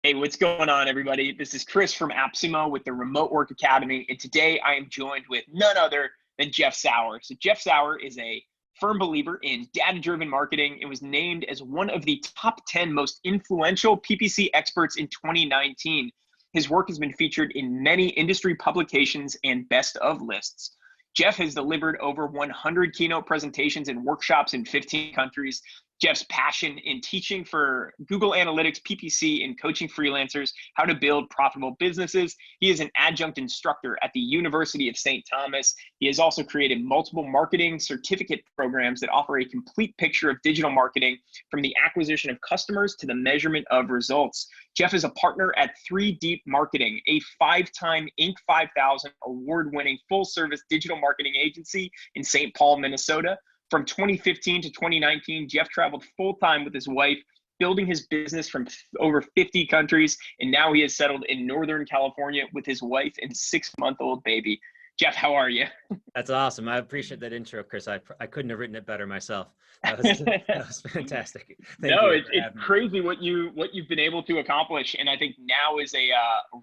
Hey, what's going on, everybody? This is Chris from AppSumo with the Remote Work Academy, and today I am joined with none other than Jeff Sauer. So Jeff Sauer is a firm believer in data-driven marketing and was named as one of the top 10 most influential PPC experts in 2019. His work has been featured in many industry publications and best of lists. Jeff has delivered over 100 keynote presentations and workshops in 15 countries. Jeff's passion in teaching for Google Analytics, PPC, and coaching freelancers how to build profitable businesses. He is an adjunct instructor at the University of St. Thomas. He has also created multiple marketing certificate programs that offer a complete picture of digital marketing, from the acquisition of customers to the measurement of results. Jeff is a partner at 3 Deep Marketing, a 5-time Inc. 5000 award-winning full-service digital marketing agency in St. Paul, Minnesota. From 2015 to 2019, Jeff traveled full-time with his wife, building his business from over 50 countries, and now he is settled in Northern California with his wife and 6-month-old baby. Jeff, how are you? That's awesome. I appreciate that intro, Chris. I couldn't have written it better myself. That was fantastic. Thank you. It's crazy what you've been able to accomplish, and I think now is a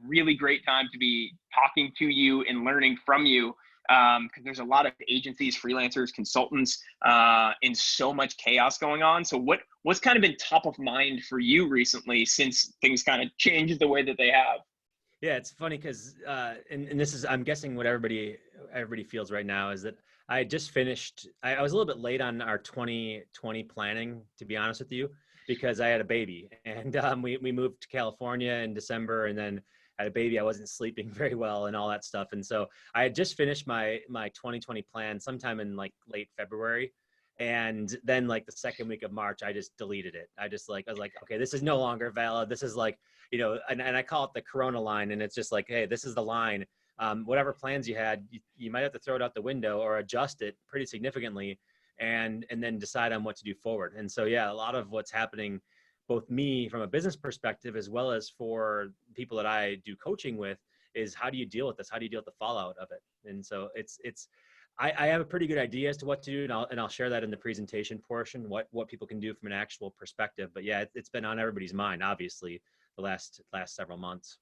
really great time to be talking to you and learning from you. Because there's a lot of agencies, freelancers, consultants, and so much chaos going on. So what's kind of been top of mind for you recently, since things kind of changed the way that they have? Yeah, it's funny because, and this is, I'm guessing what everybody feels right now is that I just finished, I was a little bit late on our 2020 planning, to be honest with you, because I had a baby, and we moved to California in December, and then had a baby. I wasn't sleeping very well and all that stuff. And so I had just finished my 2020 plan sometime in like late February. And then like the second week of March, I just deleted it. I was like, okay, this is no longer valid. This is like, and I call it the Corona line. And it's just like, hey, this is the line. Whatever plans you had, you might have to throw it out the window or adjust it pretty significantly and then decide on what to do forward. And so, yeah, a lot of what's happening, both me from a business perspective, as well as for people that I do coaching with, is how do you deal with this? How do you deal with the fallout of it? And so I have a pretty good idea as to what to do, and I'll share that in the presentation portion, what people can do from an actual perspective. But yeah, it's been on everybody's mind, obviously, the last several months.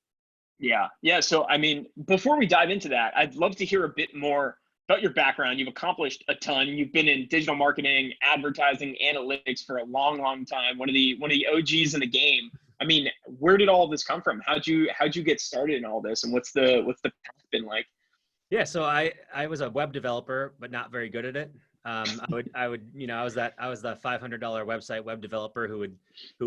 Yeah. So, I mean, before we dive into that, I'd love to hear a bit more about your background. You've accomplished a ton. You've been in digital marketing, advertising, analytics for a long, long time. One of the OGs in the game. I mean, where did all this come from? How'd you get started in all this, and what's the path been like? Yeah, so I was a web developer, but not very good at it. I was the $500 website web developer who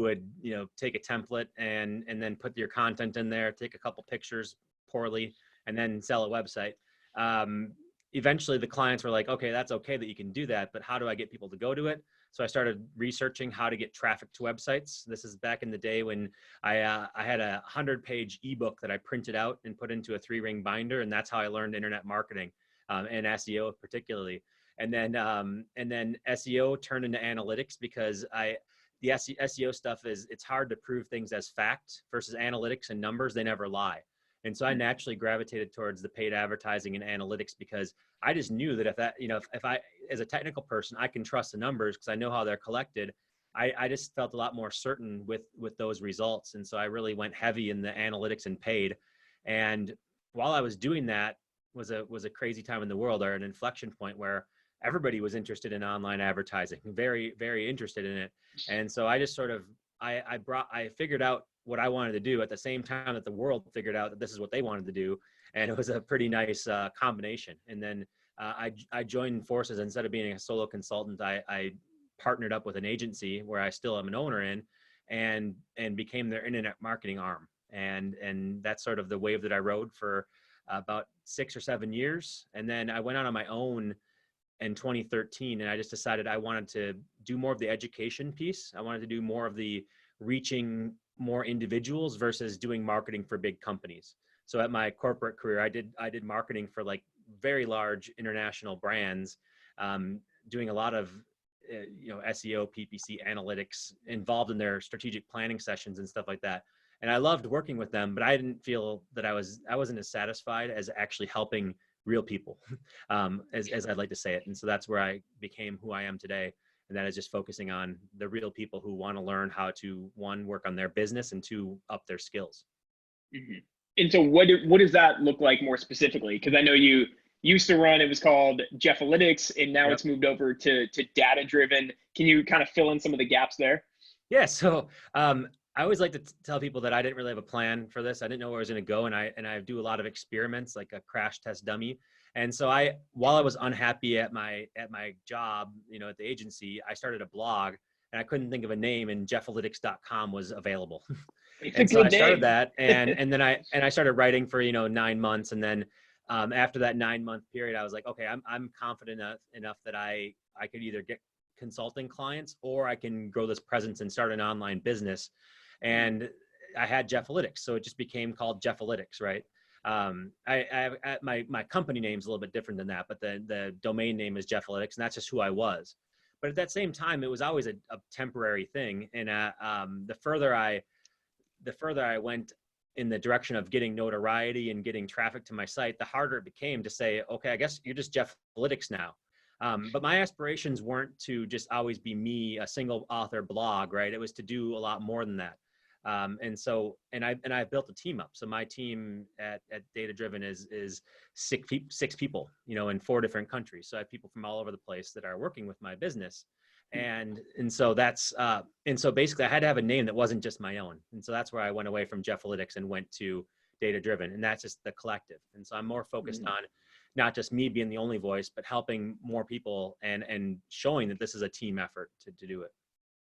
would take a template and then put your content in there, take a couple pictures poorly, and then sell a website. Eventually the clients were like, okay, that's okay that you can do that, but how do I get people to go to it? So I started researching how to get traffic to websites. This is back in the day when I had a 100-page ebook that I printed out and put into a 3-ring binder, and that's how I learned internet marketing and SEO particularly. And then SEO turned into analytics because the SEO stuff it's hard to prove things as fact versus analytics and numbers. They never lie. And so I naturally gravitated towards the paid advertising and analytics because I just knew that if I, as a technical person, I can trust the numbers because I know how they're collected. I just felt a lot more certain with those results. And so I really went heavy in the analytics and paid. And while I was doing that was a crazy time in the world, or an inflection point where everybody was interested in online advertising, very, very interested in it. And so I just sort of, I figured out what I wanted to do at the same time that the world figured out that this is what they wanted to do. And it was a pretty nice combination. And then I joined forces. Instead of being a solo consultant, I partnered up with an agency where I still am an owner in, and became their internet marketing arm. And that's sort of the wave that I rode for about 6 or 7 years. And then I went out on my own in 2013, and I just decided I wanted to do more of the education piece. I wanted to do more of the reaching more individuals versus doing marketing for big companies. So at my corporate career, I did marketing for like very large international brands, doing a lot of SEO, PPC, analytics, involved in their strategic planning sessions and stuff like that. And I loved working with them, but I didn't feel that I wasn't as satisfied as actually helping real people, as I'd like to say it. And so that's where I became who I am today. And that is just focusing on the real people who want to learn how to, one, work on their business, and two, up their skills. Mhm. And so what does that look like more specifically? Because I know you used to run, it was called Jeffalytics, and now Yep. it's moved over to data driven. Can you kind of fill in some of the gaps there? Yeah. So I always like to tell people that I didn't really have a plan for this. I didn't know where I was going to go. And I do a lot of experiments, like a crash test dummy. And so while I was unhappy at my job, at the agency, I started a blog, and I couldn't think of a name, and jeffalytics.com was available. It's a And so I good started name. that, and then I started writing for 9 months, and then after that 9-month period, I was like, okay, I'm confident enough that I could either get consulting clients, or I can grow this presence and start an online business. And I had Jeffalytics, so it just became called Jeffalytics, right? My company name's a little bit different than that, but the domain name is Jeffalytics, and that's just who I was. But at that same time, it was always a temporary thing. And the further I went in the direction of getting notoriety and getting traffic to my site, the harder it became to say, okay, I guess you're just Jeffalytics now. But my aspirations weren't to just always be me, a single author blog, right? It was to do a lot more than that. And I built a team up. So my team at Data Driven is six people, in 4 different countries. So I have people from all over the place that are working with my business. And so basically I had to have a name that wasn't just my own. And so that's where I went away from Jeffalytics and went to Data Driven, and that's just the collective. And so I'm more focused on not just me being the only voice, but helping more people and showing that this is a team effort to do it.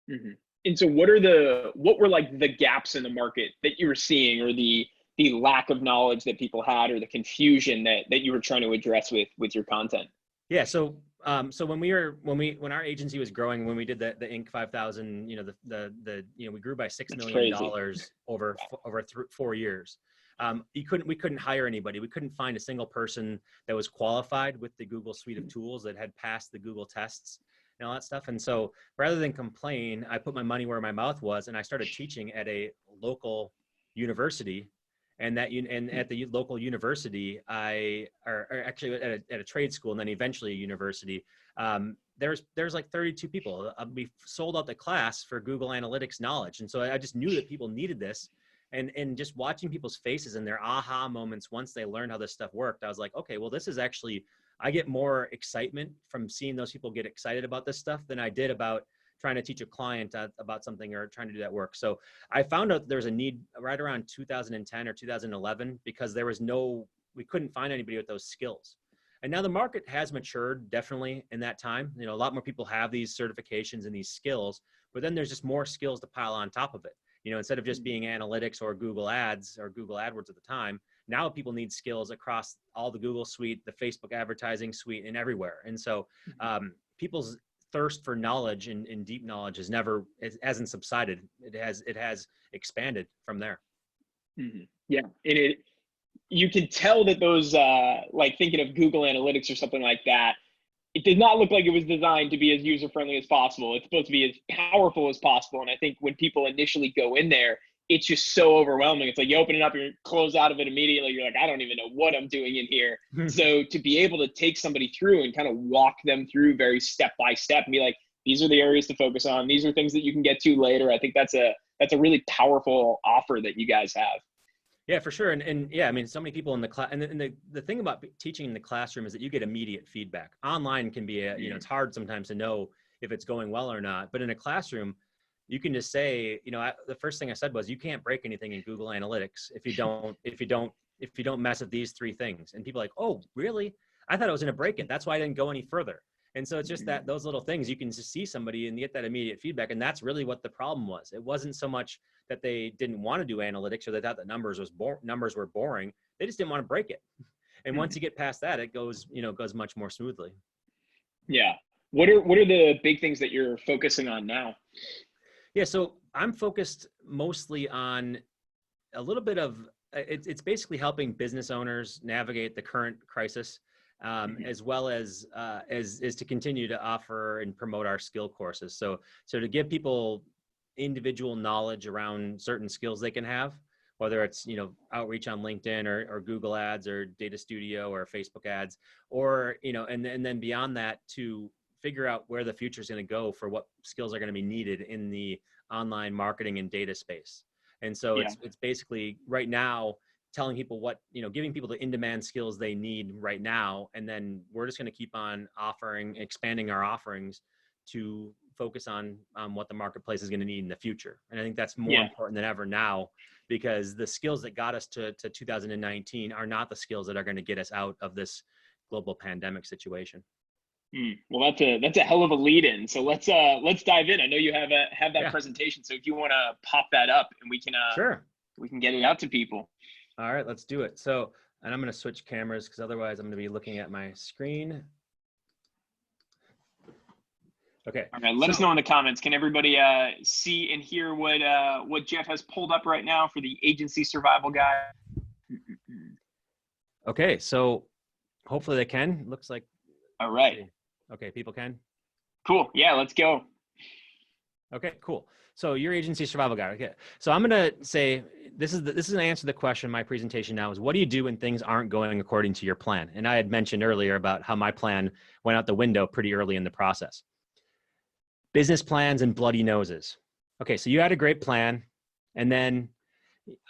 Mhm. And so what were like the gaps in the market that you were seeing, or the lack of knowledge that people had, or the confusion that you were trying to address with your content? Yeah. So when our agency was growing, when we did the Inc. 5000, we grew by $6 It's million crazy. over 4 years. We couldn't hire anybody. We couldn't find a single person that was qualified with the Google suite of tools, that had passed the Google tests and all that stuff. And so rather than complain, I put my money where my mouth was, and I started teaching at a local university. And at the local university, or actually at a trade school, and then eventually a university, there's like 32 people. We sold out the class for Google Analytics knowledge. And so I just knew that people needed this. And just watching people's faces and their aha moments once they learned how this stuff worked, I was like, okay, well, this is actually, I get more excitement from seeing those people get excited about this stuff than I did about trying to teach a client about something or trying to do that work. So I found out there's a need right around 2010 or 2011, because we couldn't find anybody with those skills. And now the market has matured definitely in that time. A lot more people have these certifications and these skills, but then there's just more skills to pile on top of it. Instead of just being analytics or Google Ads or Google AdWords at the time, now people need skills across all the Google suite, the Facebook advertising suite, and everywhere. And so people's thirst for knowledge and deep knowledge hasn't subsided. It has expanded from there. Mhm. Yeah, you can tell that those like thinking of Google Analytics or something like that, it did not look like it was designed to be as user friendly as possible. It's supposed to be as powerful as possible. And I think when people initially go in there, it's just so overwhelming. It's like you open it up, you close out of it immediately. You're like, I don't even know what I'm doing in here. So to be able to take somebody through and kind of walk them through very step by step and be like, these are the areas to focus on, these are things that you can get to later, I think that's a really powerful offer that you guys have. Yeah, for sure. And yeah, I mean, so many people in the class, and the thing about teaching in the classroom is that you get immediate feedback. Online can be it's hard sometimes to know if it's going well or not, but in a classroom, you can just say, the first thing I said was, you can't break anything in Google Analytics if you don't mess with these 3 things. And people are like, oh, really? I thought I was going to break it. That's why I didn't go any further. And so it's just that those little things, you can just see somebody and get that immediate feedback. And that's really what the problem was. It wasn't so much that they didn't want to do analytics or they thought that numbers were boring. They just didn't want to break it. And once you get past that, it goes much more smoothly. Yeah. What are the big things that you're focusing on now? Yeah. So I'm focused mostly on a little bit of, it's basically helping business owners navigate the current crisis. As well as to continue to offer and promote our skill courses. So to give people individual knowledge around certain skills they can have, whether it's outreach on LinkedIn or Google Ads or Data Studio or Facebook ads, or and then beyond that, to figure out where the future is going to go for what skills are going to be needed in the online marketing and data space. And so Yeah. it's basically right now telling people what, giving people the in-demand skills they need right now. And then we're just going to keep on expanding our offerings to focus on what the marketplace is going to need in the future. And I think that's more important than ever now, because the skills that got us to 2019 are not the skills that are going to get us out of this global pandemic situation. Well, that's a hell of a lead in. So let's dive in. I know you have that presentation. So if you want to pop that up and we can sure, we can get it out to people. All right, let's do it. So, and I'm going to switch cameras because otherwise I'm going to be looking at my screen. Okay. All right. Let us know in the comments. Can everybody see and hear what Jeff has pulled up right now for the agency survival guide? Okay. So hopefully they can. Looks like. All right. Okay. People can. Cool. Yeah. Let's go. Okay, cool. So your agency survival guide. Okay. So I'm going to say, this is an answer to the question in my presentation now is, what do you do when things aren't going according to your plan? And I had mentioned earlier about how my plan went out the window pretty early in the process. Business plans and bloody noses. Okay. So you had a great plan. And then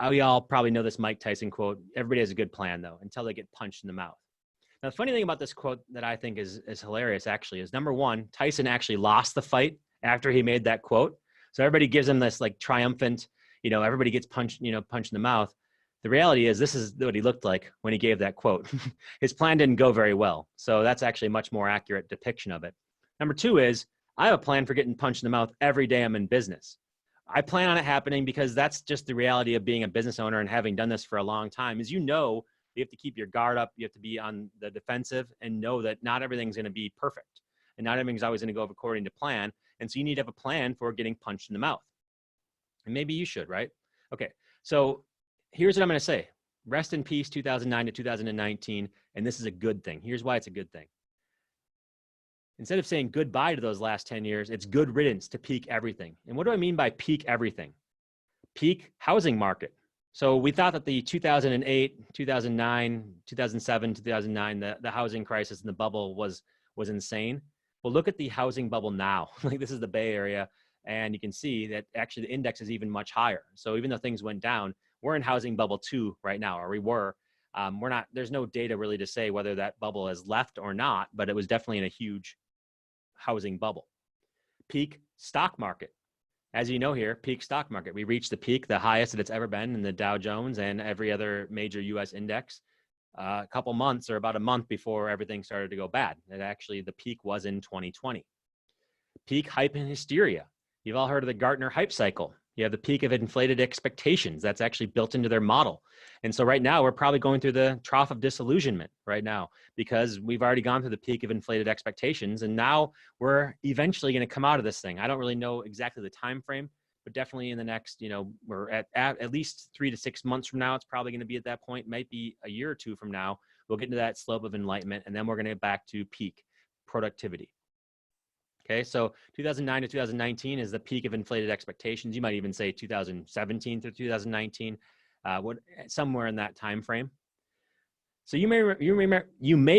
we all probably know this Mike Tyson quote, everybody has a good plan though, until they get punched in the mouth. Now, the funny thing about this quote that I think is hilarious actually is, number one, Tyson actually lost the fight after he made that quote. So everybody gives him this like triumphant, everybody gets punched in the mouth. The reality is this is what he looked like when he gave that quote. His plan didn't go very well. So that's actually a much more accurate depiction of it. Number two is, I have a plan for getting punched in the mouth every day I'm in business. I plan on it happening because that's just the reality of being a business owner and having done this for a long time, is you have to keep your guard up. You have to be on the defensive and know that not everything's going to be perfect and not everything's always going to go according to plan. And so you need to have a plan for getting punched in the mouth. And maybe you should, right? Okay. So here's what I'm going to say. Rest in peace, 2009 to 2019. And this is a good thing. Here's why it's a good thing. Instead of saying goodbye to those last 10 years, it's good riddance to peak everything. And what do I mean by peak everything? Peak housing market. So we thought that the 2008, 2009, 2007, 2009, the housing crisis and the bubble was insane. Well, look at the housing bubble now. Like, this is the Bay Area, and you can see that actually the index is even much higher. So even though things went down, we're in housing bubble 2 right now, or we were. We're not. There's no data really to say whether that bubble has left or not, but it was definitely in a huge housing bubble. Peak stock market. As you know here, peak stock market. We reached the peak, the highest that it's ever been in the Dow Jones and every other major U.S. index. A couple months or about a month before everything started to go bad. And actually the peak was in 2020. Peak hype and hysteria. You've all heard of the Gartner hype cycle. You have the peak of inflated expectations. That's actually built into their model. And so right now we're probably going through the trough of disillusionment right now, because we've already gone through the peak of inflated expectations. And now we're eventually going to come out of this thing. I don't really know exactly the time frame, but definitely in the next, we're at least 3 to 6 months from now, it's probably going to be at that point, might be a year or two from now, we'll get into that slope of enlightenment, and then we're going to get back to peak productivity. Okay, so 2009 to 2019 is the peak of inflated expectations. You might even say 2017 through 2019, somewhere in that time frame. So you may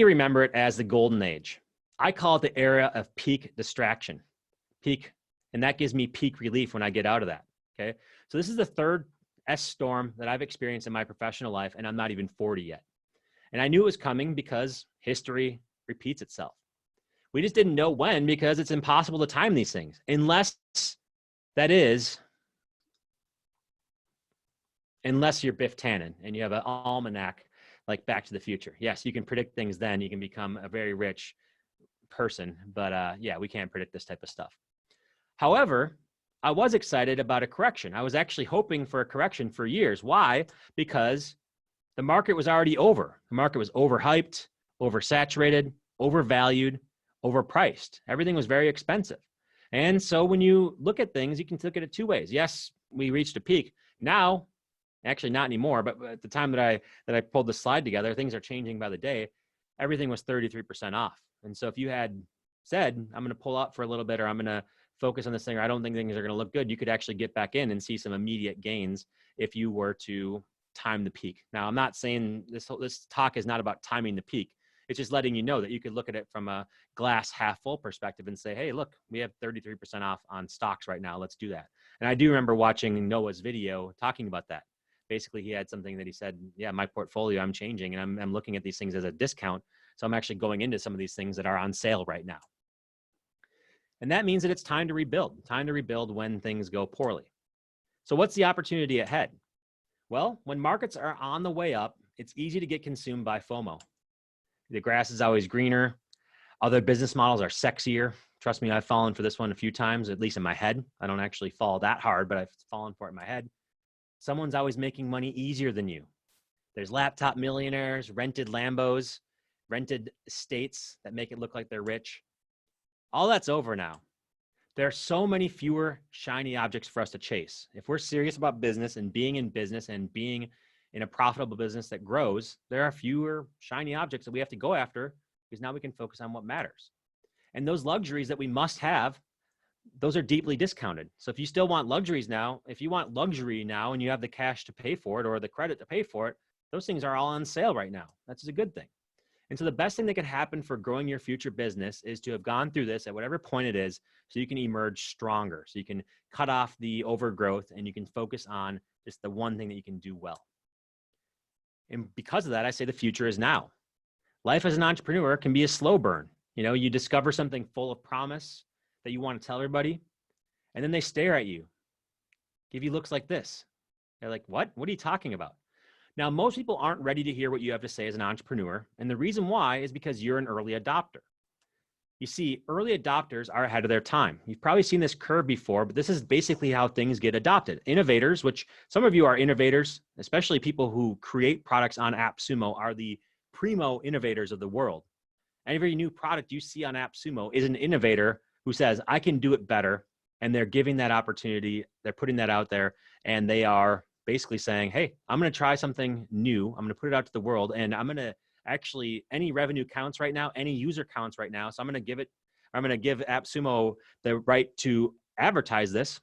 remember it as the golden age. I call it the era of peak distraction. And that gives me peak relief when I get out of that, okay? So this is the third S storm that I've experienced in my professional life, and I'm not even 40 yet. And I knew it was coming because history repeats itself. We just didn't know when, because it's impossible to time these things, unless you're Biff Tannen and you have an almanac like Back to the Future. Yes, you can predict things then. You can become a very rich person, but yeah, we can't predict this type of stuff. However, I was excited about a correction. I was actually hoping for a correction for years. Why? Because the market was already over. The market was overhyped, oversaturated, overvalued, overpriced. Everything was very expensive. And so when you look at things, you can look at it two ways. Yes, we reached a peak. Now, actually not anymore, but at the time that I pulled the slide together, things are changing by the day. Everything was 33% off. And so if you had said, I'm going to pull out for a little bit, or I'm going to focus on this thing, or I don't think things are going to look good, you could actually get back in and see some immediate gains if you were to time the peak. Now, I'm not saying this talk is not about timing the peak. It's just letting you know that you could look at it from a glass half full perspective and say, hey, look, we have 33% off on stocks right now. Let's do that. And I do remember watching Noah's video talking about that. Basically, he had something that he said, yeah, my portfolio, I'm changing and I'm looking at these things as a discount. So I'm actually going into some of these things that are on sale right now. And that means that it's time to rebuild when things go poorly. So what's the opportunity ahead? Well, when markets are on the way up, it's easy to get consumed by FOMO. The grass is always greener. Other business models are sexier. Trust me, I've fallen for this one a few times, at least in my head. I don't actually fall that hard, but I've fallen for it in my head. Someone's always making money easier than you. There's laptop millionaires, rented Lambos, rented estates that make it look like they're rich. All that's over now. There are so many fewer shiny objects for us to chase. If we're serious about business and being in business and being in a profitable business that grows, there are fewer shiny objects that we have to go after because now we can focus on what matters. And those luxuries that we must have, those are deeply discounted. So if you still want luxuries now, if you want luxury now and you have the cash to pay for it or the credit to pay for it, those things are all on sale right now. That's a good thing. And so the best thing that can happen for growing your future business is to have gone through this at whatever point it is so you can emerge stronger. So you can cut off the overgrowth and you can focus on just the one thing that you can do well. And because of that, I say the future is now. Life as an entrepreneur can be a slow burn. You know, you discover something full of promise that you want to tell everybody, and then they stare at you, give you looks like this. They're like, what? What are you talking about? Now, most people aren't ready to hear what you have to say as an entrepreneur. And the reason why is because you're an early adopter. You see, early adopters are ahead of their time. You've probably seen this curve before, but this is basically how things get adopted. Innovators, which some of you are innovators, especially people who create products on AppSumo, are the primo innovators of the world. Every new product you see on AppSumo is an innovator who says, I can do it better. And they're giving that opportunity. They're putting that out there. And they are basically saying, hey, I'm going to try something new. I'm going to put it out to the world. And I'm going to actually, any revenue counts right now, any user counts right now. So I'm going to give AppSumo the right to advertise this.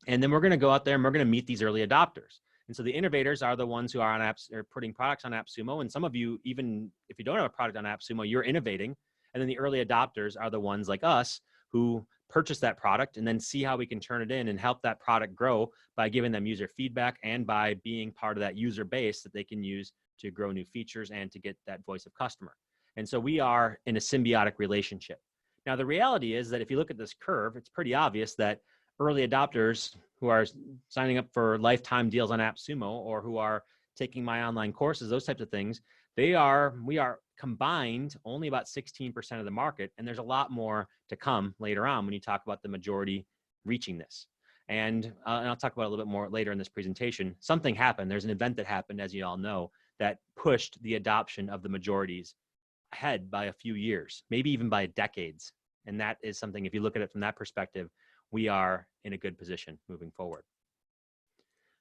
And then we're going to go out there and we're going to meet these early adopters. And so the innovators are the ones who are on apps or putting products on AppSumo. And some of you, even if you don't have a product on AppSumo, you're innovating. And then the early adopters are the ones like us who purchase that product and then see how we can turn it in and help that product grow by giving them user feedback and by being part of that user base that they can use to grow new features and to get that voice of customer. And so we are in a symbiotic relationship. Now, the reality is that if you look at this curve, it's pretty obvious that early adopters who are signing up for lifetime deals on AppSumo or who are taking my online courses, those types of things, we are combined only about 16% of the market. And there's a lot more to come later on when you talk about the majority reaching this. And I'll talk about it a little bit more later in this presentation. Something happened. There's an event that happened, as you all know, that pushed the adoption of the majorities ahead by a few years, maybe even by decades. And that is something, if you look at it from that perspective, we are in a good position moving forward.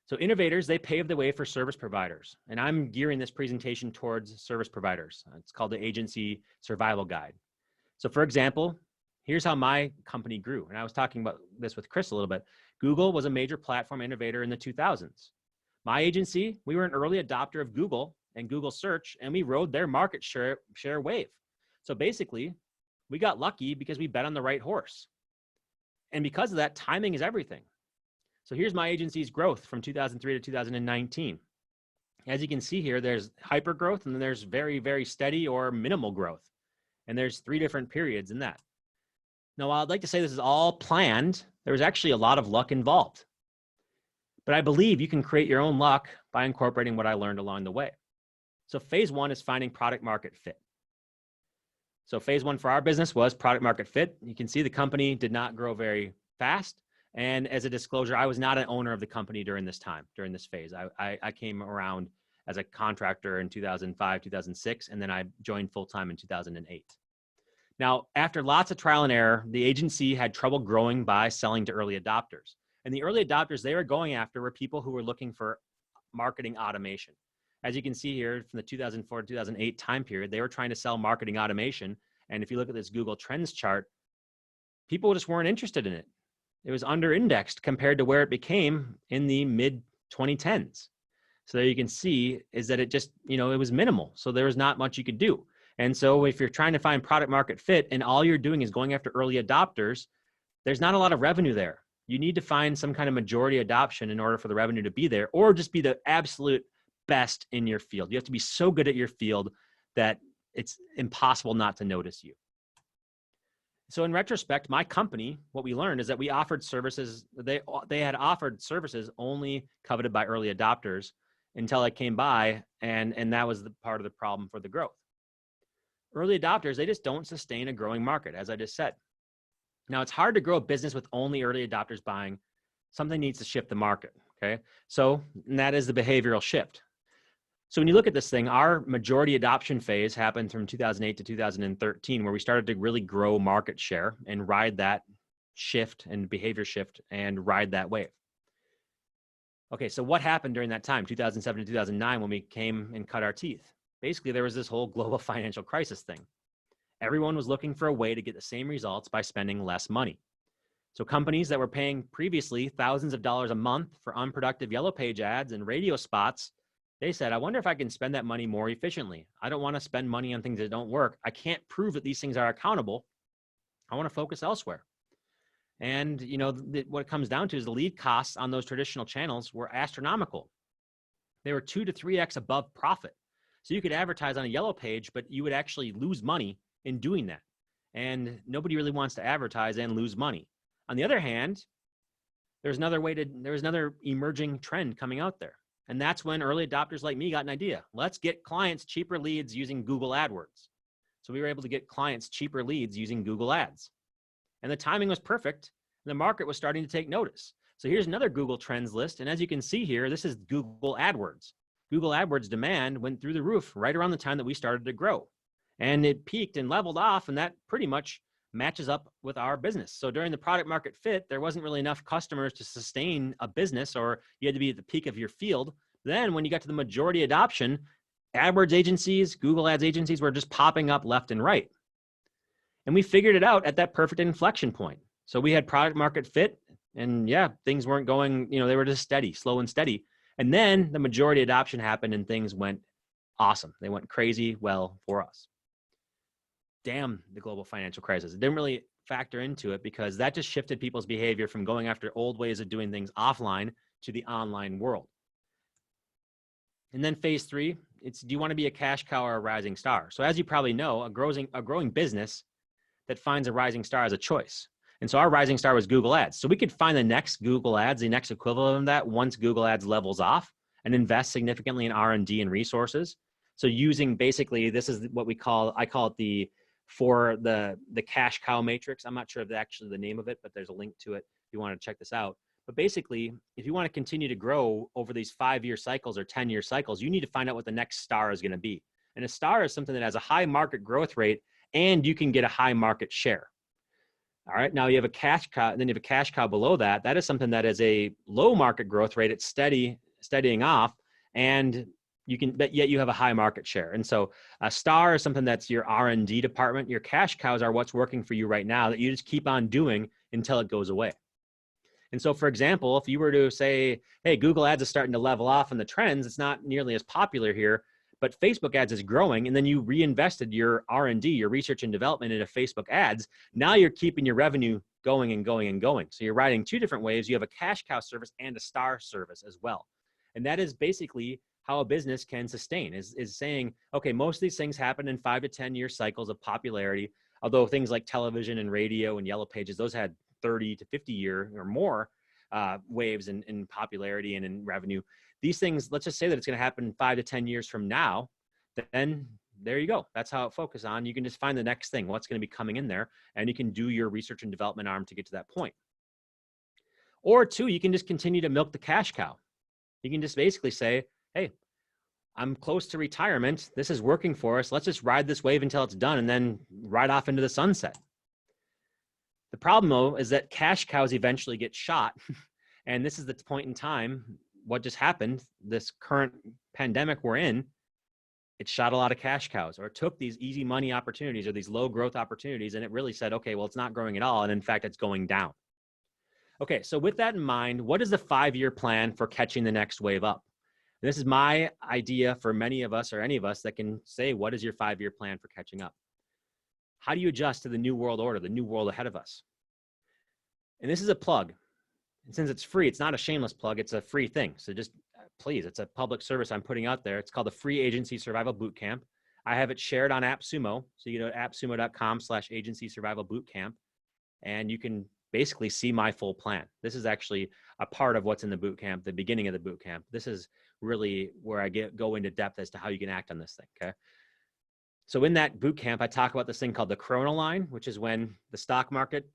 So innovators, they pave the way for service providers. And I'm gearing this presentation towards service providers. It's called the Agency Survival Guide. So for example, here's how my company grew. And I was talking about this with Chris a little bit. Google was a major platform innovator in the 2000s. My agency, we were an early adopter of Google and Google search, and we rode their market share wave. So basically, we got lucky because we bet on the right horse. And because of that, timing is everything. So here's my agency's growth from 2003 to 2019. As you can see here, there's hyper growth and then there's very, very steady or minimal growth. And there's 3 different periods in that. Now, while I'd like to say this is all planned, there was actually a lot of luck involved. But I believe you can create your own luck by incorporating what I learned along the way. So phase 1 is finding product market fit. So phase 1 for our business was product market fit. You can see the company did not grow very fast. And as a disclosure, I was not an owner of the company during this time, during this phase. I came around as a contractor in 2005, 2006, and then I joined full-time in 2008. Now, after lots of trial and error, the agency had trouble growing by selling to early adopters. And the early adopters they were going after were people who were looking for marketing automation. As you can see here from the 2004 to 2008 time period, they were trying to sell marketing automation. And if you look at this Google Trends chart, people just weren't interested in it. It was under-indexed compared to where it became in the mid-2010s. So there you can see is that it just, it was minimal. So there was not much you could do. And so if you're trying to find product market fit and all you're doing is going after early adopters, there's not a lot of revenue there. You need to find some kind of majority adoption in order for the revenue to be there, or just be the absolute best in your field. You have to be so good at your field that it's impossible not to notice you. So in retrospect, my company, what we learned is that we offered services, they had offered services only coveted by early adopters until I came by, and that was the part of the problem for the growth. Early adopters, they just don't sustain a growing market, as I just said. Now, it's hard to grow a business with only early adopters buying. Something needs to shift the market, okay? So, and that is the behavioral shift. So when you look at this thing, our majority adoption phase happened from 2008 to 2013, where we started to really grow market share and ride that shift and behavior shift and ride that wave. Okay, so what happened during that time, 2007 to 2009, when we came and cut our teeth? Basically, there was this whole global financial crisis thing. Everyone was looking for a way to get the same results by spending less money. So companies that were paying previously thousands of dollars a month for unproductive yellow page ads and radio spots, they said, I wonder if I can spend that money more efficiently. I don't want to spend money on things that don't work. I can't prove that these things are accountable. I want to focus elsewhere. And you know, what it comes down to is the lead costs on those traditional channels were astronomical. They were 2 to 3x above profit. So you could advertise on a yellow page, but you would actually lose money in doing that. And nobody really wants to advertise and lose money. On the other hand, there's another emerging trend coming out there. And that's when early adopters like me got an idea. Let's get clients cheaper leads using Google AdWords. So we were able to get clients cheaper leads using Google Ads. And the timing was perfect. And the market was starting to take notice. So here's another Google Trends list. And as you can see here, this is Google AdWords. Google AdWords demand went through the roof right around the time that we started to grow. And it peaked and leveled off, and that pretty much matches up with our business. So during the product market fit, there wasn't really enough customers to sustain a business, or you had to be at the peak of your field. Then when you got to the majority adoption, AdWords agencies, Google Ads agencies were just popping up left and right. And we figured it out at that perfect inflection point. So we had product market fit, and yeah, things weren't going, they were just steady, slow and steady. And then the majority adoption happened and things went awesome. They went crazy well for us. Damn the global financial crisis. It didn't really factor into it because that just shifted people's behavior from going after old ways of doing things offline to the online world. And then phase 3, it's, do you want to be a cash cow or a rising star? So as you probably know, a growing business that finds a rising star as a choice. And so our rising star was Google Ads. So we could find the next Google Ads, the next equivalent of that once Google Ads levels off, and invest significantly in R&D and resources. So using basically, this is what I call it the cash cow matrix. I'm not sure if that's actually the name of it, but there's a link to it if you want to check this out. But basically, if you want to continue to grow over these 5-year cycles or 10-year cycles, you need to find out what the next star is going to be. And a star is something that has a high market growth rate and you can get a high market share. All right, now you have a cash cow, and then you have a cash cow below that. That is something that is a low market growth rate. It's steadying off, and but yet you have a high market share. And so a star is something that's your R&D department. Your cash cows are what's working for you right now that you just keep on doing until it goes away. And so, for example, if you were to say, hey, Google Ads is starting to level off in the trends, it's not nearly as popular here, but Facebook ads is growing, and then you reinvested your R&D, your research and development into Facebook ads. Now you're keeping your revenue going and going and going. So you're riding 2 different waves. You have a cash cow service and a star service as well. And that is basically how a business can sustain, is saying, okay, most of these things happen in 5 to 10 year cycles of popularity. Although things like television and radio and yellow pages, those had 30 to 50 year or more waves in popularity and in revenue. These things, let's just say that it's going to happen 5 to 10 years from now, then there you go. That's how it focuses on. You can just find the next thing, what's going to be coming in there, and you can do your research and development arm to get to that point. Or 2, you can just continue to milk the cash cow. You can just basically say, hey, I'm close to retirement. This is working for us. Let's just ride this wave until it's done and then ride off into the sunset. The problem, though, is that cash cows eventually get shot. And this is the point in time, what just happened, this current pandemic we're in, it shot a lot of cash cows, or it took these easy money opportunities or these low growth opportunities, and it really said, okay, well, it's not growing at all. And in fact, it's going down. Okay, so with that in mind, what is the 5-year plan for catching the next wave up? This is my idea for many of us or any of us that can say, what is your 5-year plan for catching up? How do you adjust to the new world order, the new world ahead of us? And this is a plug. And since it's free, it's not a shameless plug, it's a free thing. So just please, it's a public service I'm putting out there. It's called the Free Agency Survival Bootcamp. I have it shared on AppSumo. So you go to appsumo.com/agency survival bootcamp, and you can basically see my full plan. This is actually a part of what's in the bootcamp, the beginning of the bootcamp. This is really where I go into depth as to how you can act on this thing, okay? So in that bootcamp, I talk about this thing called the Corona line, which is when the stock market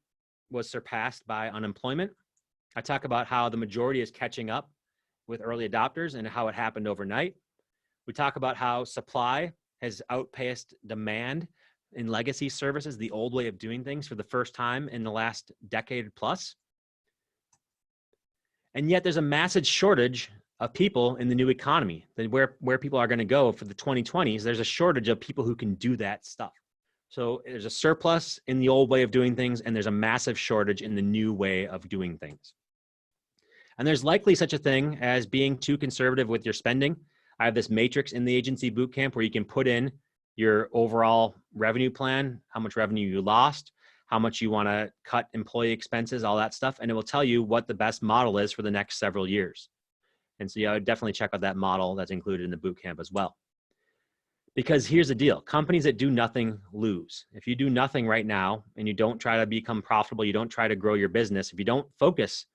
was surpassed by unemployment. I talk about how the majority is catching up with early adopters and how it happened overnight. We talk about how supply has outpaced demand in legacy services, the old way of doing things, for the first time in the last decade plus. And yet there's a massive shortage of people in the new economy. Where people are going to go for the 2020s, there's a shortage of people who can do that stuff. So there's a surplus in the old way of doing things, and there's a massive shortage in the new way of doing things. And there's likely such a thing as being too conservative with your spending. I have this matrix in the agency bootcamp where you can put in your overall revenue plan, how much revenue you lost, how much you want to cut employee expenses, all that stuff. And it will tell you what the best model is for the next several years. And so, yeah, I would definitely check out that model that's included in the bootcamp as well. Because here's the deal. Companies that do nothing lose. If you do nothing right now and you don't try to become profitable, you don't try to grow your business, if you don't focus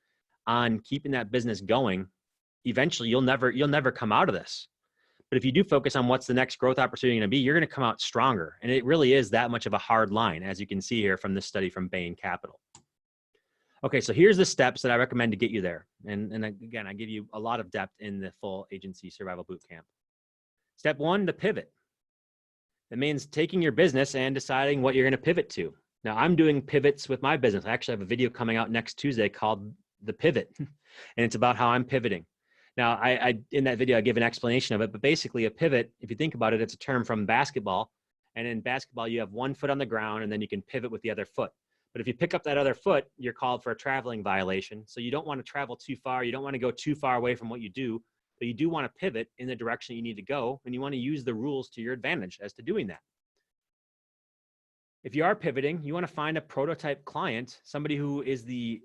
on keeping that business going, eventually you'll never come out of this. But if you do focus on what's the next growth opportunity going to be, you're going to come out stronger. And it really is that much of a hard line, as you can see here from this study from Bain Capital. Okay, so here's the steps that I recommend to get you there. And again, I give you a lot of depth in the full agency survival bootcamp. Step 1, to pivot. That means taking your business and deciding what you're going to pivot to. Now, I'm doing pivots with my business. I actually have a video coming out next Tuesday called The Pivot, and it's about how I'm pivoting. Now, I in that video, I give an explanation of it, but basically a pivot, if you think about it, it's a term from basketball. And in basketball, you have one foot on the ground and then you can pivot with the other foot. But if you pick up that other foot, you're called for a traveling violation. So you don't want to travel too far. You don't want to go too far away from what you do, but you do want to pivot in the direction you need to go. And you want to use the rules to your advantage as to doing that. If you are pivoting, you want to find a prototype client, somebody who is the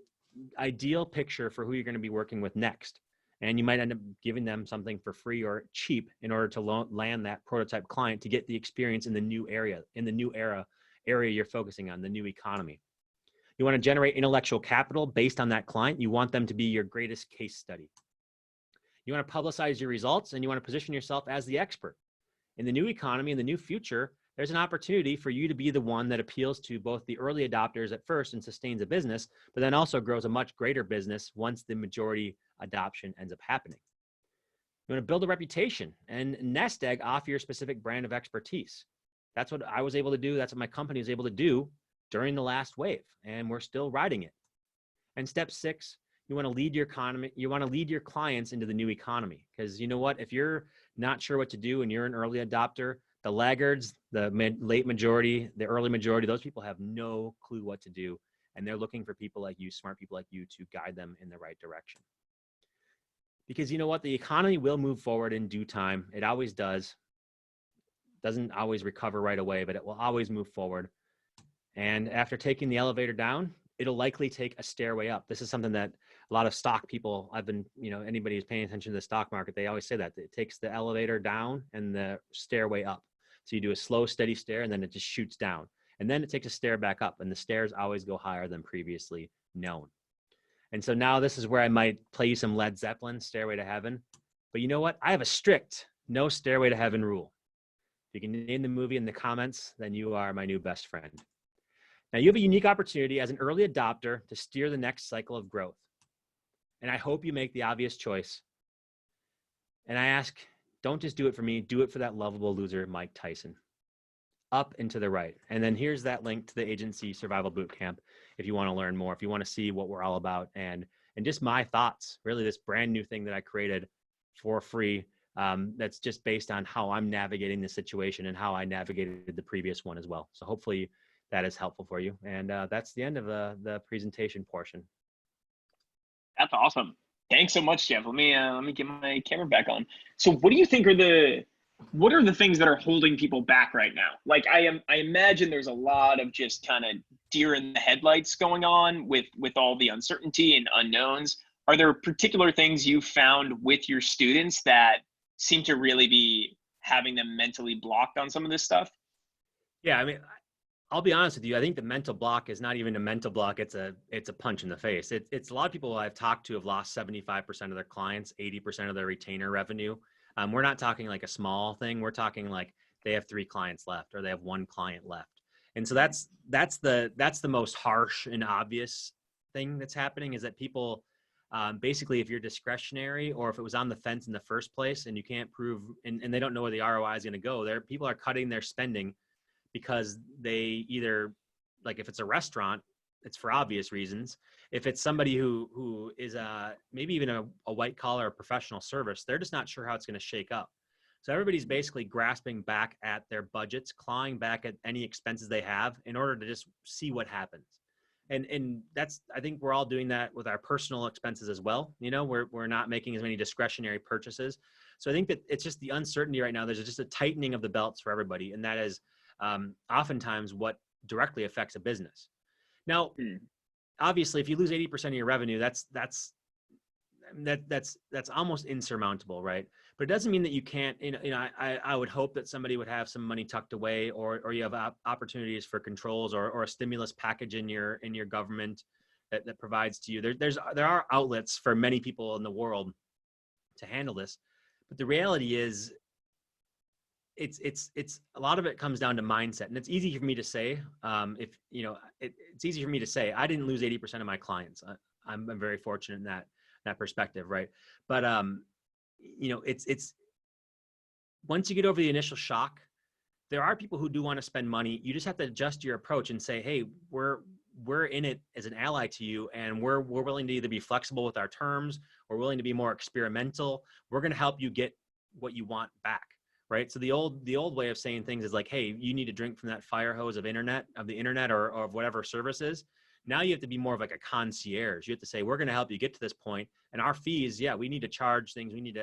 ideal picture for who you're going to be working with next. And you might end up giving them something for free or cheap in order to land that prototype client to get the experience in the new area, you're focusing on, the new economy. You want to generate intellectual capital based on that client. You want them to be your greatest case study. You want to publicize your results, and you want to position yourself as the expert. In the new economy, in the new future, there's an opportunity for you to be the one that appeals to both the early adopters at first and sustains a business, but then also grows a much greater business once the majority adoption ends up happening. You want to build a reputation and nest egg off your specific brand of expertise. That's what I was able to do. That's what my company was able to do during the last wave, and we're still riding it. And step 6, you want to lead your economy. You want to lead your clients into the new economy, because you know what? If you're not sure what to do and you're an early adopter, the laggards, the late majority, the early majority, those people have no clue what to do. And they're looking for people like you, smart people like you, to guide them in the right direction. Because you know what? The economy will move forward in due time. It always does. Doesn't always recover right away, but it will always move forward. And after taking the elevator down, it'll likely take a stairway up. This is something that a lot of stock people, anybody who's paying attention to the stock market, they always say that it takes the elevator down and the stairway up. So you do a slow, steady stair, and then it just shoots down. And then it takes a stair back up, and the stairs always go higher than previously known. And so now this is where I might play you some Led Zeppelin, Stairway to Heaven. But you know what? I have a strict no Stairway to Heaven rule. If you can name the movie in the comments, then you are my new best friend. Now you have a unique opportunity as an early adopter to steer the next cycle of growth. And I hope you make the obvious choice. And I ask, don't just do it for me, do it for that lovable loser, Mike Tyson. Up and to the right. And then here's that link to the Agency Survival Bootcamp if you want to learn more, if you want to see what we're all about, and just my thoughts, really this brand new thing that I created for free, that's just based on how I'm navigating the situation and how I navigated the previous one as well. So hopefully that is helpful for you. And that's the end of the presentation portion. That's awesome. Thanks so much, Jeff. Let me get my camera back on. So, what do you think are the things that are holding people back right now? Like, I imagine there's a lot of just kind of deer in the headlights going on with all the uncertainty and unknowns. Are there particular things you found with your students that seem to really be having them mentally blocked on some of this stuff? Yeah, I mean, I'll be honest with you. I think the mental block is not even a mental block. It's a punch in the face. It's a lot of people I've talked to have lost 75% of their clients, 80% of their retainer revenue. We're not talking like a small thing. We're talking like they have 3 clients left or they have 1 client left. And so that's the most harsh and obvious thing that's happening is that people basically, if you're discretionary or if it was on the fence in the first place and you can't prove and they don't know where the ROI is going to go, there people are cutting their spending because they either, like if it's a restaurant, it's for obvious reasons. If it's somebody who is maybe even a white collar professional service, they're just not sure how it's going to shake up. So everybody's basically grasping back at their budgets, clawing back at any expenses they have in order to just see what happens. And that's, I think we're all doing that with our personal expenses as well. You know, we're not making as many discretionary purchases. So I think that it's just the uncertainty right now. There's just a tightening of the belts for everybody. And that is oftentimes what directly affects a business. Now, obviously, if you lose 80% of your revenue, that's almost insurmountable, right? But it doesn't mean that you can't. I would hope that somebody would have some money tucked away, or you have opportunities for controls, or a stimulus package in your government that provides to you. There are outlets for many people in the world to handle this, but the reality is, it's a lot of it comes down to mindset, and it's easy for me to say. It's easy for me to say I didn't lose 80% of my clients. I'm very fortunate in that perspective, right? But it's once you get over the initial shock, there are people who do want to spend money. You just have to adjust your approach and say, hey, we're in it as an ally to you, and we're willing to either be flexible with our terms, we're willing to be more experimental. We're going to help you get what you want back. Right. So the old way of saying things is like, hey, you need to drink from that fire hose of the internet or of whatever services. Now you have to be more of like a concierge. You have to say, we're going to help you get to this point, and our fees, yeah, we need to charge things. We need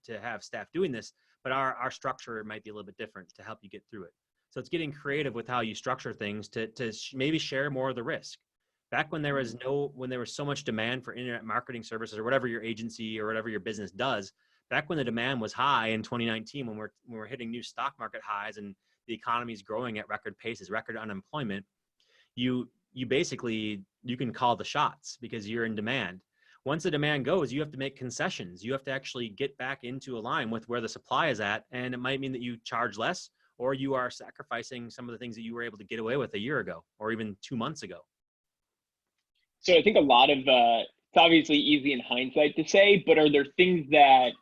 to have staff doing this, but our structure might be a little bit different to help you get through it. So it's getting creative with how you structure things to maybe share more of the risk. Back when there was so much demand for internet marketing services or whatever your agency or whatever your business does, back when the demand was high in 2019, when we're hitting new stock market highs and the economy is growing at record paces, record unemployment, you basically, you can call the shots because you're in demand. Once the demand goes, you have to make concessions. You have to actually get back into a line with where the supply is at. And it might mean that you charge less, or you are sacrificing some of the things that you were able to get away with a year ago or even 2 months ago. So I think a lot of it's obviously easy in hindsight to say, but are there things that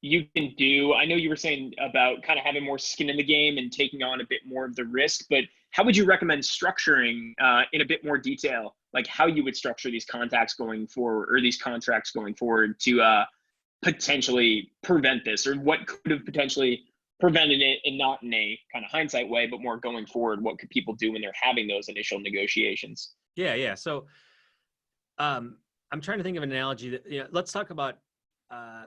you can do? I know you were saying about kind of having more skin in the game and taking on a bit more of the risk, but how would you recommend structuring in a bit more detail, like how you would structure these contacts going forward or these contracts going forward to potentially prevent this, or what could have potentially prevented it, and not in a kind of hindsight way, but more going forward? What could people do when they're having those initial negotiations? Yeah. So I'm trying to think of an analogy that, let's talk about,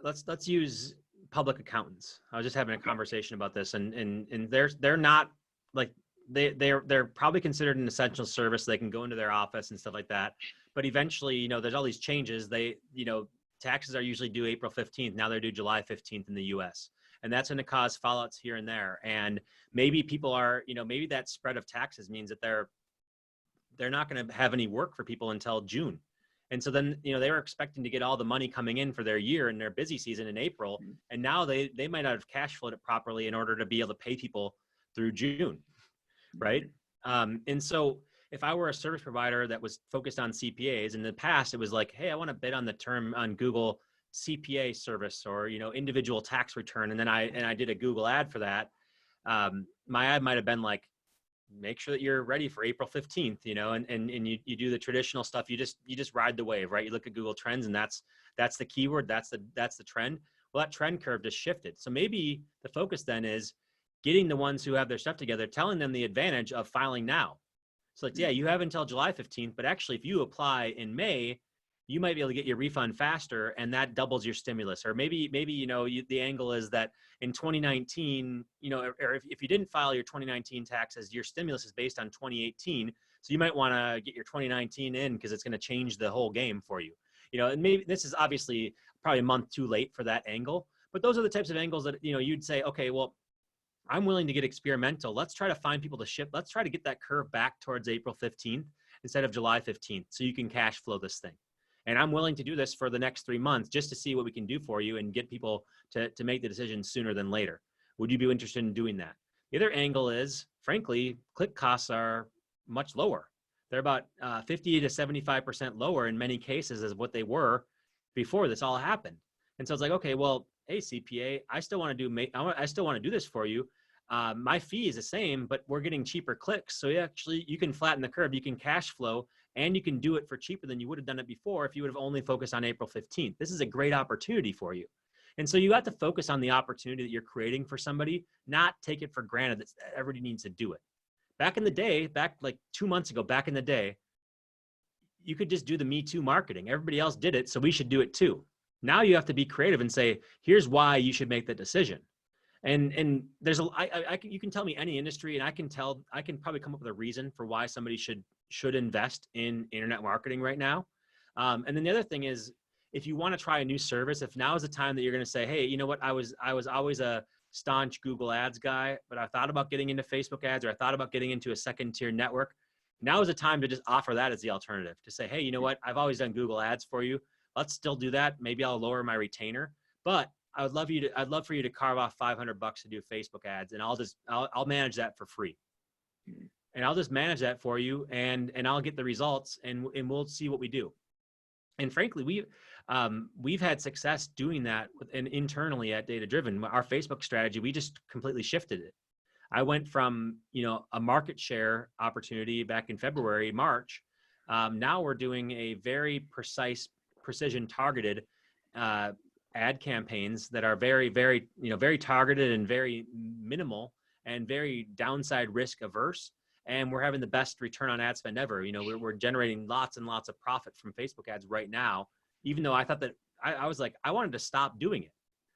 let's use public accountants. I was just having a conversation about this, and they're not like, they're probably considered an essential service. They can go into their office and stuff like that. But eventually, there's all these changes. Taxes are usually due April 15th. Now they're due July 15th in the US. And that's going to cause fallouts here and there. And maybe people are, maybe that spread of taxes means that they're not going to have any work for people until June. And so then, they were expecting to get all the money coming in for their year and their busy season in April. And now they might not have cash flowed it properly in order to be able to pay people through June. Right. And so if I were a service provider that was focused on CPAs, in the past, it was like, hey, I want to bid on the term on Google CPA service, or, individual tax return. And then I did a Google ad for that. My ad might've been like, make sure that you're ready for April 15th, and you do the traditional stuff. You just ride the wave, right? You look at Google Trends, and that's the keyword. That's the trend. Well, that trend curve just shifted. So maybe the focus then is getting the ones who have their stuff together, telling them the advantage of filing now. So yeah, you have until July 15th, but actually if you apply in May, you might be able to get your refund faster, and that doubles your stimulus. Or maybe the angle is that in 2019, or if you didn't file your 2019 taxes, your stimulus is based on 2018. So you might want to get your 2019 in because it's going to change the whole game for you. And maybe this is obviously probably a month too late for that angle, but those are the types of angles that, you'd say, okay, well, I'm willing to get experimental. Let's try to find people to ship. Let's try to get that curve back towards April 15th instead of July 15th so you can cash flow this thing. And I'm willing to do this for the next 3 months just to see what we can do for you and get people to make the decision sooner than later. Would you be interested in doing that? The other angle is, frankly, click costs are much lower. They're about 50 to 75% lower in many cases as what they were before this all happened. And so it's like, okay, well, hey, CPA, I still want to do this for you. My fee is the same, but we're getting cheaper clicks. So you can flatten the curve, you can cash flow, and you can do it for cheaper than you would have done it before if you would have only focused on April 15th. This is a great opportunity for you. And so you have to focus on the opportunity that you're creating for somebody, not take it for granted that everybody needs to do it. Back in the day, like 2 months ago, back in the day, you could just do the Me Too marketing. Everybody else did it, so we should do it too. Now you have to be creative and say, here's why you should make that decision. And there's you can tell me any industry, and I can probably come up with a reason for why somebody should invest in internet marketing right now. And then the other thing is, if you want to try a new service, if now is the time that you're going to say, hey, you know what, I was always a staunch Google ads guy, but I thought about getting into Facebook ads, or I thought about getting into a second tier network. Now is the time to just offer that as the alternative, to say, hey, you know what, I've always done Google ads for you. Let's still do that. Maybe I'll lower my retainer, but I'd love for you to carve off $500 to do Facebook ads, and I'll manage that for free. And I'll just manage that for you, and I'll get the results, and we'll see what we do. And frankly, we've had success doing that internally at Data Driven. Our Facebook strategy, we just completely shifted it. I went from, a market share opportunity back in February, March. Now we're doing a very precision targeted ad campaigns that are very, very, very targeted and very minimal and very downside risk averse. And we're having the best return on ad spend ever. We're generating lots and lots of profit from Facebook ads right now, even though I thought that I was like, I wanted to stop doing it.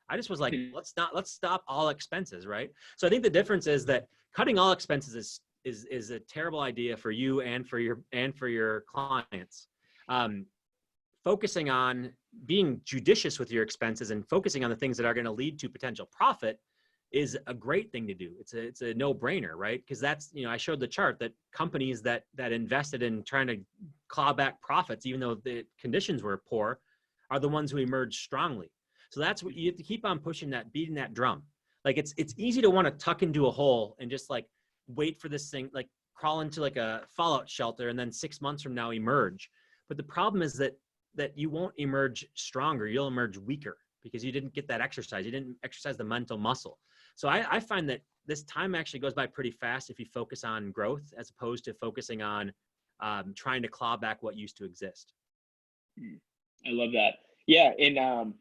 I just was like, let's stop all expenses, right? So I think the difference is that cutting all expenses is a terrible idea for you and for your clients. Focusing on being judicious with your expenses and focusing on the things that are going to lead to potential profit is a great thing to do. It's a no-brainer, right? Because that's, I showed the chart that companies that invested in trying to claw back profits, even though the conditions were poor, are the ones who emerged strongly. So that's what you have to keep on pushing that, beating that drum. Like it's easy to want to tuck into a hole and just like wait for this thing, like crawl into like a fallout shelter and then 6 months from now emerge. But the problem is that you won't emerge stronger. You'll emerge weaker because you didn't get that exercise. You didn't exercise the mental muscle. So I find that this time actually goes by pretty fast if you focus on growth as opposed to focusing on trying to claw back what used to exist. I love that. Yeah. And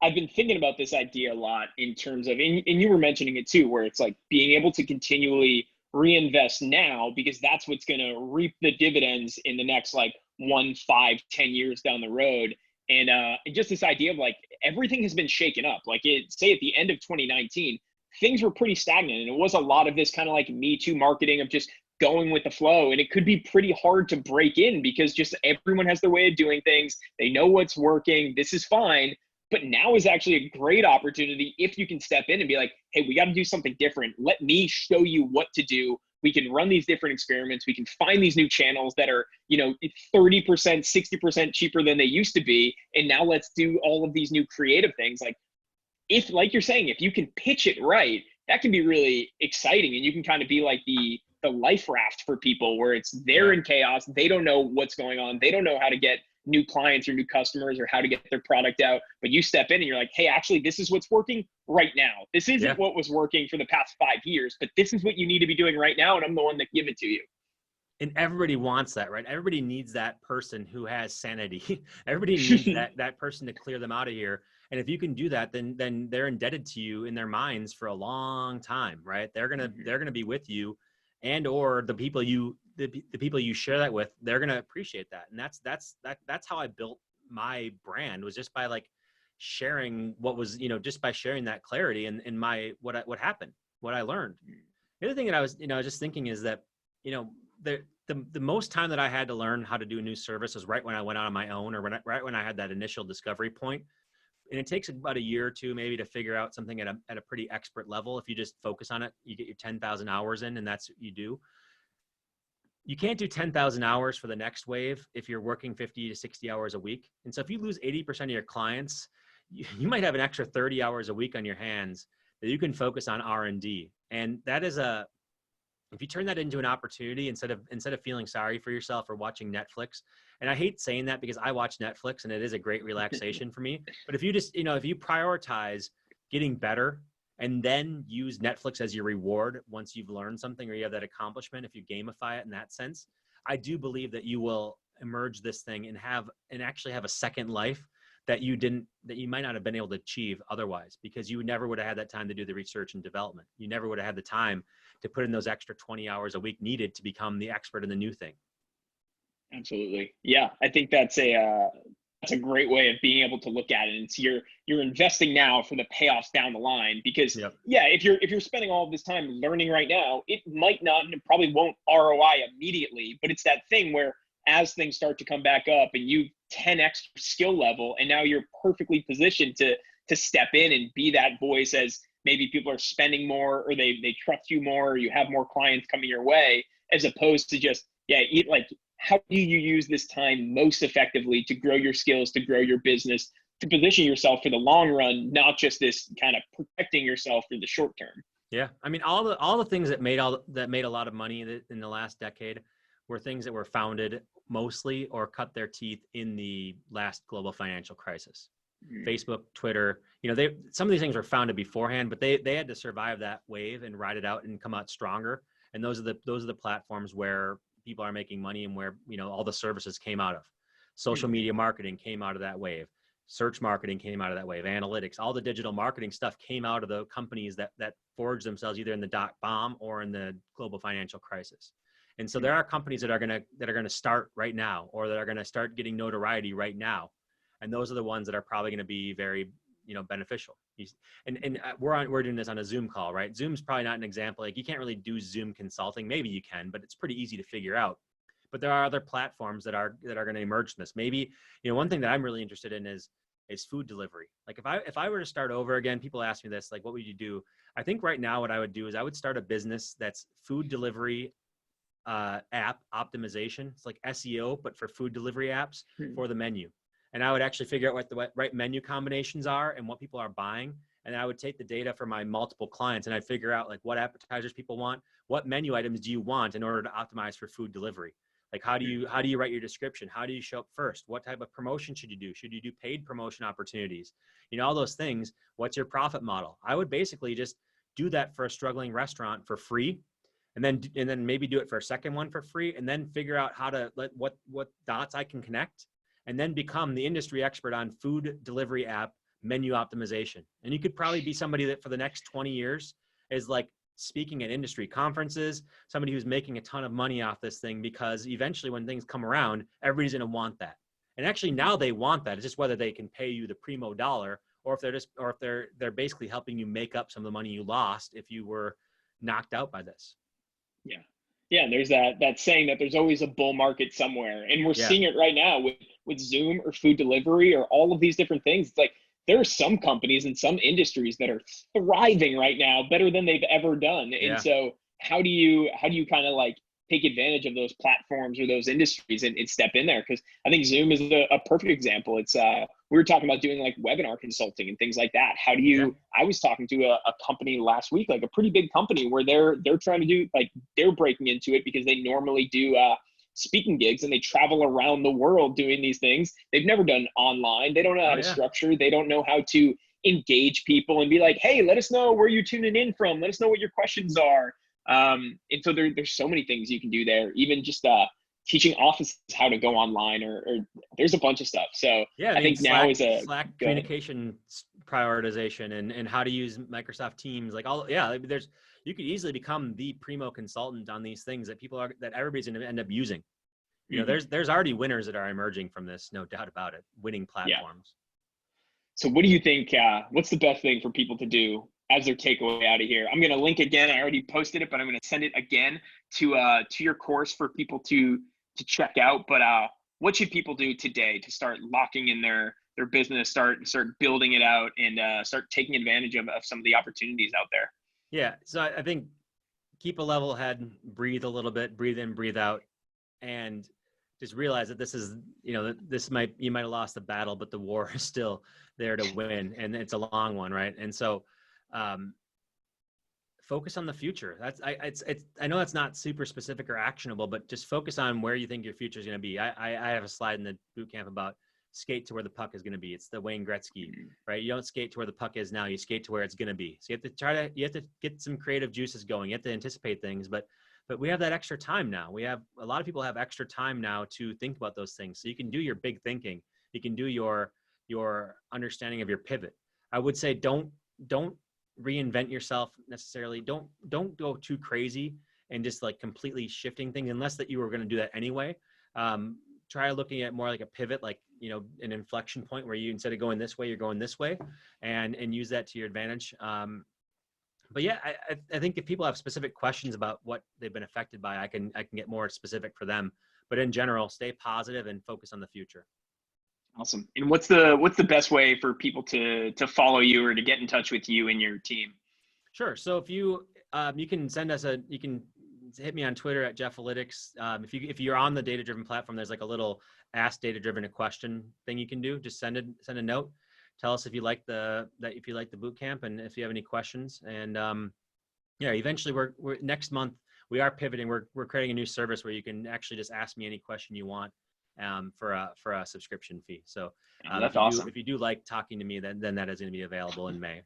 I've been thinking about this idea a lot in terms of, and you were mentioning it too, where it's like being able to continually reinvest now, because that's what's going to reap the dividends in the next like 1, 5, 10 years down the road. And just this idea of like, everything has been shaken up. Like say at the end of 2019, things were pretty stagnant. And it was a lot of this kind of like Me Too marketing of just going with the flow. And it could be pretty hard to break in because just everyone has their way of doing things. They know what's working. This is fine. But now is actually a great opportunity if you can step in and be like, hey, we got to do something different. Let me show you what to do. We can run these different experiments. We can find these new channels that are, 30%, 60% cheaper than they used to be. And now let's do all of these new creative things. Like you're saying, if you can pitch it right, that can be really exciting. And you can kind of be like the life raft for people where they're in chaos. They don't know what's going on. They don't know how to get new clients or new customers or how to get their product out. But you step in and you're like, hey, actually, this is what's working right now. This isn't what was working for the past 5 years, but this is what you need to be doing right now. And I'm the one that give it to you. And everybody wants that, right? Everybody needs that person who has sanity. Everybody needs that person to clear them out of here. And if you can do that, then they're indebted to you in their minds for a long time, right? They're gonna be with you, and or the people you share that with, they're gonna appreciate that. And that's how I built my brand was just by like sharing what was, just by sharing that clarity and what happened, what I learned. The other thing that I was, just thinking is that, the most time that I had to learn how to do a new service was right when I went out on my own, or right when I had that initial discovery point. And it takes about a year or two maybe to figure out something at a pretty expert level. If you just focus on it, you get your 10,000 hours in, and that's what you do. You can't do 10,000 hours for the next wave if you're working 50 to 60 hours a week. And so if you lose 80% of your clients, you might have an extra 30 hours a week on your hands that you can focus on R&D. And that is if you turn that into an opportunity, instead of feeling sorry for yourself or watching Netflix, and I hate saying that because I watch Netflix and it is a great relaxation for me. But if you just, if you prioritize getting better and then use Netflix as your reward once you've learned something or you have that accomplishment, if you gamify it in that sense, I do believe that you will emerge this thing and actually have a second life that you might not have been able to achieve otherwise, because you never would have had that time to do the research and development. You never would have had the time to put in those extra 20 hours a week needed to become the expert in the new thing. Absolutely. Yeah. I think that's a great way of being able to look at it. And it's you're investing now for the payoffs down the line, because Yep. yeah, if you're spending all of this time learning right now, it might not, and it probably won't ROI immediately, but it's that thing where as things start to come back up and you 10x skill level, and now you're perfectly positioned to step in and be that voice as maybe people are spending more, or they trust you more, or you have more clients coming your way, as opposed to just, how do you use this time most effectively to grow your skills, to grow your business, to position yourself for the long run, not just this kind of protecting yourself for the short term. Yeah. I mean, all the things that made a lot of money in the last decade were things that were founded mostly or cut their teeth in the last global financial crisis. Facebook, Twitter, some of these things were founded beforehand, but they had to survive that wave and ride it out and come out stronger. And those are the platforms where people are making money and where, all the services came out of. Social media marketing came out of that wave. Search marketing came out of that wave. Analytics, all the digital marketing stuff came out of the companies that forged themselves either in the dot-bomb or in the global financial crisis. And so there are companies that are going to start right now, or that are going to start getting notoriety right now. And those are the ones that are probably going to be very, beneficial. And we're doing this on a Zoom call, right? Zoom's probably not an example. Like, you can't really do Zoom consulting. Maybe you can, but it's pretty easy to figure out. But there are other platforms that are going to emerge from this. Maybe, one thing that I'm really interested in is food delivery. Like, if I were to start over again, people ask me this, like, what would you do? I think right now what I would do is I would start a business that's food delivery app optimization. It's like SEO, but for food delivery apps for the menu. And I would actually figure out what the right menu combinations are and what people are buying. And I would take the data from my multiple clients and I'd figure out like what appetizers people want, what menu items do you want in order to optimize for food delivery. Like, how do you write your description? How do you show up first? What type of promotion should you do? Should you do paid promotion opportunities? All those things. What's your profit model? I would basically just do that for a struggling restaurant for free. And then maybe do it for a second one for free, and then figure out how to what dots I can connect, and then become the industry expert on food delivery app menu optimization. And you could probably be somebody that for the next 20 years is like speaking at industry conferences, somebody who's making a ton of money off this thing, because eventually when things come around, everybody's going to want that. And actually now they want that. It's just whether they can pay you the primo dollar, or if they're basically helping you make up some of the money you lost if you were knocked out by this. Yeah. Yeah. And there's that saying that there's always a bull market somewhere. And we're seeing it right now with Zoom or food delivery or all of these different things. It's like, there are some companies and some industries that are thriving right now better than they've ever done. Yeah. And so how do you kind of like take advantage of those platforms or those industries and step in there? Because I think Zoom is a perfect example. It's we were talking about doing like webinar consulting and things like that. How do you, I was talking to a company last week, like a pretty big company, where they're trying to do, like, they're breaking into it because they normally do speaking gigs and they travel around the world doing these things. They've never done online. They don't know how to structure. They don't know how to engage people and be like, hey, let us know where you're tuning in from. Let us know what your questions are. And so there's so many things you can do there, even just teaching offices how to go online, or there's a bunch of stuff. So yeah, I think now is a Slack communication prioritization and how to use Microsoft Teams, like you could easily become the primo consultant on these things that everybody's going to end up using. you know, there's already winners that are emerging from this, no doubt about it, winning Yeah. platforms. So what do you think, what's the best thing for people to do as their takeaway out of here? I'm going to link again. I already posted it, but I'm going to send it again to your course for people to check out. But what should people do today to start locking in their business, start building it out, and start taking advantage of some of the opportunities out there? Yeah. So I think keep a level head, breathe a little bit, breathe in, breathe out, and just realize that this is, you know, you might have lost the battle, but the war is still there to win, and it's a long one, right? And so focus on the future. I know that's not super specific or actionable, but just focus on where you think your future is going to be. I have a slide in the boot camp about skate to where the puck is going to be. It's the Wayne Gretzky, right? You don't skate to where the puck is now, you skate to where it's going to be. So you have to get some creative juices going. You have to anticipate things, but we have that extra time now. A lot of people have extra time now to think about those things. So you can do your big thinking. You can do your understanding of your pivot. I would say don't reinvent yourself necessarily. Don't go too crazy and just like completely shifting things unless that you were going to do that anyway. Try looking at more like a pivot, like, you know, an inflection point where you, instead of going this way, you're going this way, and use that to your advantage. But yeah, I think if people have specific questions about what they've been affected by, I can get more specific for them. But in general, stay positive and focus on the future. Awesome. And what's the best way for people to follow you or to get in touch with you and your team? Sure. So if you can you can hit me on Twitter at Jeffalytics. If you're on the data driven platform, there's like a little ask data driven a question thing you can do. Just send a note. Tell us if you like the boot camp and if you have any questions. And yeah, eventually we're next month we are pivoting. We're creating a new service where you can actually just ask me any question you want for a subscription fee. So That's awesome. If you do like talking to me, then that is going to be available in May.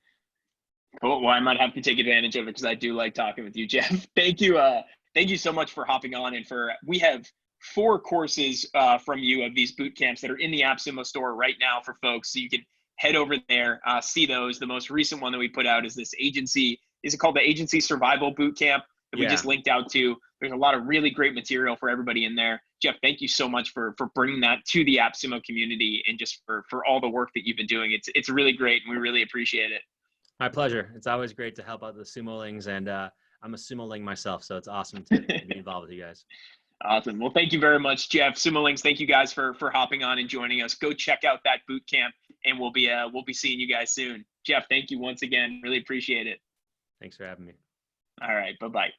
Cool. Well, I might have to take advantage of it because I do like talking with you, Jeff. Thank you. Thank you so much for hopping on. And we have 4 courses from you of these boot camps that are in the AppSumo store right now for folks. So you can head over there, see those. The most recent one that we put out is this agency. Is it called the Agency Survival Boot Camp that we just linked out to? There's a lot of really great material for everybody in there. Jeff, thank you so much for bringing that to the AppSumo community and just for all the work that you've been doing. It's really great, and we really appreciate it. My pleasure. It's always great to help out the Sumolings, and I'm a Sumoling myself, so it's awesome to be involved with you guys. Awesome. Well, thank you very much, Jeff. Sumolings, thank you guys for hopping on and joining us. Go check out that boot camp, and we'll be seeing you guys soon. Jeff, thank you once again. Really appreciate it. Thanks for having me. All right. Bye-bye.